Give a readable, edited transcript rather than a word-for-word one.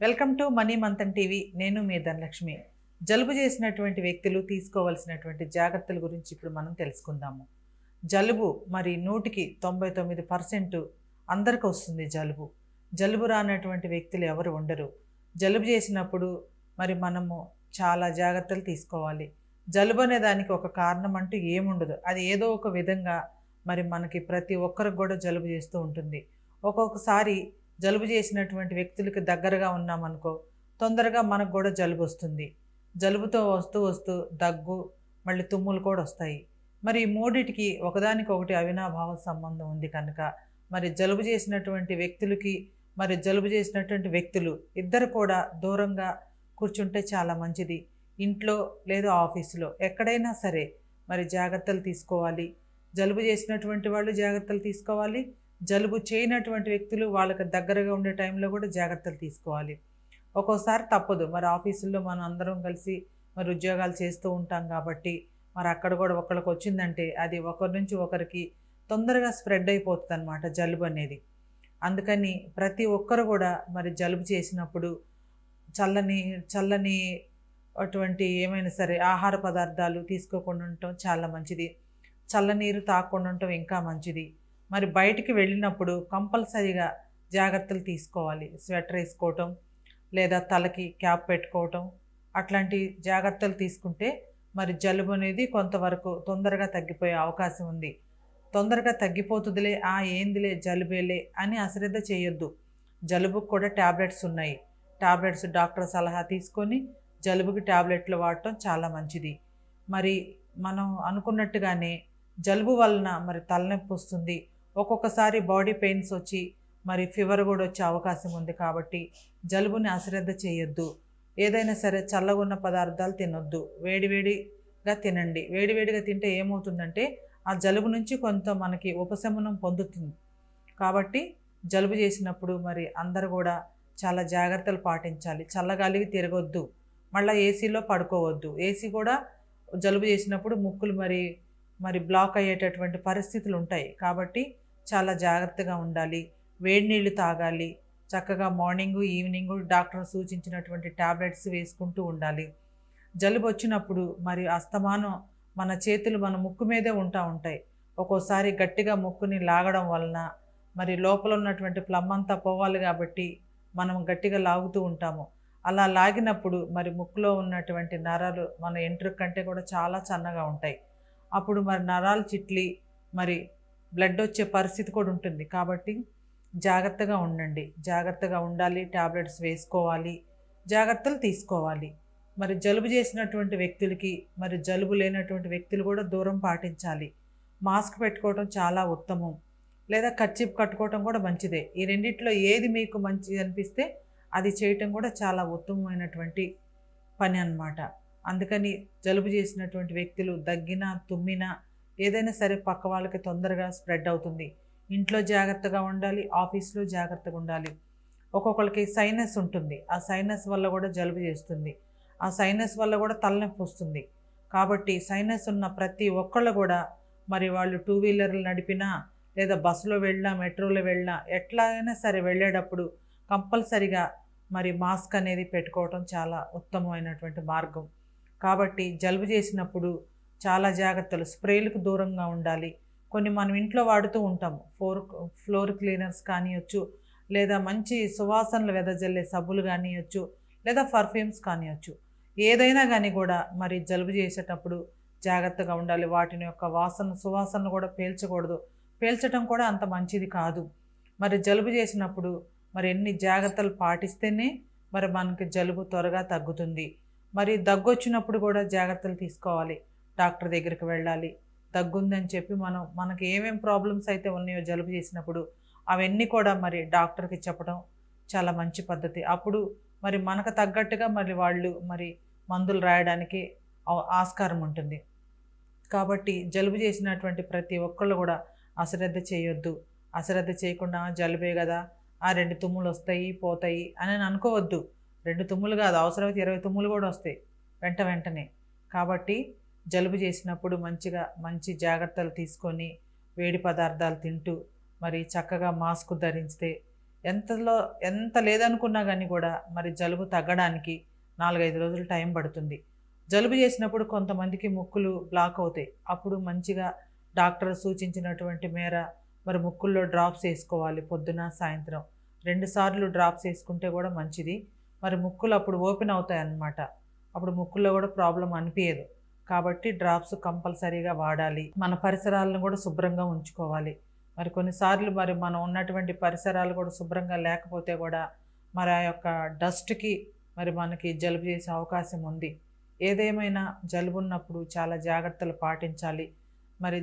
Welcome to money Manthan TV. నేను మీ ధనలక్ష్మి. జలుబు చేసినటువంటి వ్యక్తులు తీసుకోవాల్సినటువంటి జాగ్రత్తల గురించి ఇప్పుడు మనం తెలుసుకుందాము. జలుబు మరి 99% అందరికి వస్తుంది జలుబు. జలుబు రానటువంటి వ్యక్తులు ఎవరు ఉండరు. జలుబు చేసినప్పుడు మరి మనము చాలా జాగ్రత్తలు తీసుకోవాలి. జలుబు అనే దానికి ఒక కారణం అంటూ ఏముండదు. అది ఏదో ఒక విధంగా మరి మనకి ప్రతి ఒక్కరికి కూడా జలుబు చేస్తూ ఉంటుంది. ఒక్కొక్కసారి జలుబు చేసినటువంటి వ్యక్తులకి దగ్గరగా ఉన్నామనుకో, తొందరగా మనకు కూడా జలుబు వస్తుంది. జలుబుతో వస్తూ వస్తూ దగ్గు, మళ్ళీ తుమ్ములు కూడా వస్తాయి. మరి ఈ మూడిటికి ఒకదానికొకటి అవినాభావ సంబంధం ఉంది కనుక మరి జలుబు చేసినటువంటి వ్యక్తులకి మరి జలుబు చేసినటువంటి వ్యక్తులు ఇద్దరు కూడా దూరంగా కూర్చుంటే చాలా మంచిది. ఇంట్లో లేదా ఆఫీసులో ఎక్కడైనా సరే మరి జాగ్రత్తలు తీసుకోవాలి. జలుబు చేసినటువంటి వాళ్ళు జాగ్రత్తలు తీసుకోవాలి. జలుబు చేయనటువంటి వ్యక్తులు వాళ్ళకి దగ్గరగా ఉండే టైంలో కూడా జాగ్రత్తలు తీసుకోవాలి. ఒక్కోసారి తప్పదు, మరి ఆఫీసుల్లో మనం అందరం కలిసి మరి ఉద్యోగాలు చేస్తూ ఉంటాం కాబట్టి మరి అక్కడ కూడా ఒకరికి వచ్చిందంటే అది ఒకరి నుంచి ఒకరికి తొందరగా స్ప్రెడ్ అయిపోతుంది అన్నమాట జలుబు అనేది. అందుకని ప్రతి ఒక్కరు కూడా మరి జలుబు చేసినప్పుడు చల్లని చల్లని అటువంటి ఏమైనా సరే ఆహార పదార్థాలు తీసుకోకుండా ఉండటం చాలా మంచిది. చల్లనీరు తాగకుండా ఉండటం ఇంకా మంచిది. మరి బయటికి వెళ్ళినప్పుడు కంపల్సరీగా జాగ్రత్తలు తీసుకోవాలి. స్వెటర్ వేసుకోవటం లేదా తలకి క్యాప్ పెట్టుకోవటం అట్లాంటి జాగ్రత్తలు తీసుకుంటే మరి జలుబు అనేది కొంతవరకు తొందరగా తగ్గిపోయే అవకాశం ఉంది. తొందరగా తగ్గిపోతుందిలే, ఏందిలే జలుబేలే అని అశ్రద్ధ చేయొద్దు. జలుబుకు కూడా ట్యాబ్లెట్స్ ఉన్నాయి. ట్యాబ్లెట్స్ డాక్టర్ సలహా తీసుకొని జలుబుకి ట్యాబ్లెట్లు వాడటం చాలా మంచిది. మరి మనం అనుకున్నట్టుగానే జలుబు వలన మరి తలనొప్పి వస్తుంది. ఒక్కొక్కసారి బాడీ పెయిన్స్ వచ్చి మరి ఫీవర్ కూడా వచ్చే అవకాశం ఉంది. కాబట్టి జలుబుని అశ్రద్ధ చేయొద్దు. ఏదైనా సరే చల్లగున్న పదార్థాలు తినొద్దు. వేడివేడిగా తినండి. వేడివేడిగా తింటే ఏమవుతుందంటే ఆ జలుబు నుంచి కొంత మనకి ఉపశమనం పొందుతుంది. కాబట్టి జలుబు చేసినప్పుడు మరి అందరూ కూడా చాలా జాగ్రత్తలు పాటించాలి. చల్లగాలికి తిరగొద్దు. మళ్ళీ ఏసీలో పడుకోవద్దు. ఏసీ కూడా జలుబు చేసినప్పుడు ముక్కులు మరి మరి బ్లాక్ అయ్యేటటువంటి పరిస్థితులు ఉంటాయి. కాబట్టి చాలా జాగ్రత్తగా ఉండాలి. వేడి నీళ్ళు తాగాలి. చక్కగా మార్నింగు ఈవినింగు డాక్టర్ సూచించినటువంటి ట్యాబ్లెట్స్ వేసుకుంటూ ఉండాలి. జలుబు వచ్చినప్పుడు మరి అస్తమానం మన చేతులు మన ముక్కు మీదే ఉంటాయి. ఒక్కోసారి గట్టిగా ముక్కుని లాగడం వలన మరి లోపల ఉన్నటువంటి ప్లమ్ అంతా పోవాలి కాబట్టి మనం గట్టిగా లాగుతూ ఉంటాము. అలా లాగినప్పుడు మరి ముక్కులో ఉన్నటువంటి నరాలు మన ఎంట్రుక కంటే కూడా చాలా సన్నగా ఉంటాయి. అప్పుడు మరి నరాలు చిట్లి మరి బ్లడ్ వచ్చే పరిస్థితి కూడా ఉంటుంది. కాబట్టి జాగ్రత్తగా ఉండండి. జాగ్రత్తగా ఉండాలి. ట్యాబ్లెట్స్ వేసుకోవాలి. జాగ్రత్తలు తీసుకోవాలి. మరి జలుబు చేసినటువంటి వ్యక్తులకి మరి జలుబు లేనటువంటి వ్యక్తులు కూడా దూరం పాటించాలి. మాస్క్ పెట్టుకోవడం చాలా ఉత్తమం. లేదా కర్చీఫ్ కట్టుకోవటం కూడా మంచిదే. ఈ రెండిట్లో ఏది మీకు మంచిది అనిపిస్తే అది చేయటం కూడా చాలా ఉత్తమమైనటువంటి పని అన్నమాట. అందుకని జలుబు చేసినటువంటి వ్యక్తులు దగ్గినా తుమ్మినా ఏదైనా సరే పక్క వాళ్ళకి తొందరగా స్ప్రెడ్ అవుతుంది. ఇంట్లో జాగ్రత్తగా ఉండాలి. ఆఫీస్లో జాగ్రత్తగా ఉండాలి. ఒక్కొక్కరికి సైనస్ ఉంటుంది. ఆ సైనస్ వల్ల కూడా జలుబు చేస్తుంది. ఆ సైనస్ వల్ల కూడా తలనొప్పి వస్తుంది. కాబట్టి సైనస్ ఉన్న ప్రతి ఒక్కళ్ళు కూడా మరి వాళ్ళు టూ వీలర్లు నడిపినా లేదా బస్సులో వెళ్ళినా మెట్రోలో వెళ్ళినా ఎట్లా అయినా సరే వెళ్ళేటప్పుడు కంపల్సరిగా మరి మాస్క్ అనేది పెట్టుకోవటం చాలా ఉత్తమమైనటువంటి మార్గం. కాబట్టి జలుబు చేసినప్పుడు చాలా జాగ్రత్తలు. స్ప్రేలకు దూరంగా ఉండాలి. కొన్ని మనం ఇంట్లో వాడుతూ ఉంటాము. ఫ్లోర్ క్లీనర్స్ కానియచ్చు, లేదా మంచి సువాసనలు వెదజల్లే సబ్బులు కానియచ్చు, లేదా పర్ఫ్యూమ్స్ కానియచ్చు. ఏదైనా కానీ కూడా మరి జలుబు చేసేటప్పుడు జాగ్రత్తగా ఉండాలి. వాటిని యొక్క సువాసనలు కూడా పీల్చకూడదు. పీల్చడం కూడా అంత మంచిది కాదు. మరి జలుబు చేసినప్పుడు మరి ఎన్ని జాగ్రత్తలు పాటిస్తేనే మరి మనకి జలుబు త్వరగా తగ్గుతుంది. మరి దగ్గు వచ్చినప్పుడు కూడా జాగ్రత్తలు తీసుకోవాలి. డాక్టర్ దగ్గరికి వెళ్ళాలి. దగ్గుందని చెప్పి మనకి ఏమేం ప్రాబ్లమ్స్ అయితే ఉన్నాయో జలుబు చేసినప్పుడు అవన్నీ కూడా మరి డాక్టర్కి చెప్పడం చాలా మంచి పద్ధతి. అప్పుడు మరి మనకు తగ్గట్టుగా మరి వాళ్ళు మరి మందులు రాయడానికి ఆస్కారం ఉంటుంది. కాబట్టి జలుబు చేసినటువంటి ప్రతి ఒక్కళ్ళు కూడా అశ్రద్ధ చేయొద్దు. అశ్రద్ధ చేయకుండా జలుబే కదా, 2 తుమ్ములు వస్తాయి పోతాయి అని అనుకోవద్దు. 2 తుమ్ములు కాదు, అవసరమైతే 20 తుమ్ములు కూడా వస్తాయి వెంటనే. కాబట్టి జలుబు చేసినప్పుడు మంచి జాగ్రత్తలు తీసుకొని వేడి పదార్థాలు తింటూ మరి చక్కగా మాస్క్ ధరిస్తే ఎంతలో ఎంత లేదనుకున్నా కానీ కూడా మరి జలుబు తగ్గడానికి 4-5 రోజులు టైం పడుతుంది. జలుబు చేసినప్పుడు కొంతమందికి ముక్కులు బ్లాక్ అవుతాయి. అప్పుడు మంచిగా డాక్టర్ సూచించినటువంటి మేర మరి ముక్కుల్లో డ్రాప్స్ వేసుకోవాలి. పొద్దున సాయంత్రం 2 సార్లు డ్రాప్స్ వేసుకుంటే కూడా మంచిది. మరి ముక్కులు అప్పుడు ఓపెన్ అవుతాయి అన్నమాట. అప్పుడు ముక్కుల్లో కూడా ప్రాబ్లం అనిపించదు. కాబట్టి డ్రాప్స్ కంపల్సరీగా వాడాలి. మన పరిసరాలను కూడా శుభ్రంగా ఉంచుకోవాలి. మరి కొన్నిసార్లు మరి మనం ఉన్నటువంటి పరిసరాలు కూడా శుభ్రంగా లేకపోతే కూడా మరి ఆ యొక్క డస్ట్కి మరి మనకి జలుబు చేసే అవకాశం ఉంది. ఏదేమైనా జలుబు ఉన్నప్పుడు చాలా జాగ్రత్తలు పాటించాలి. మరి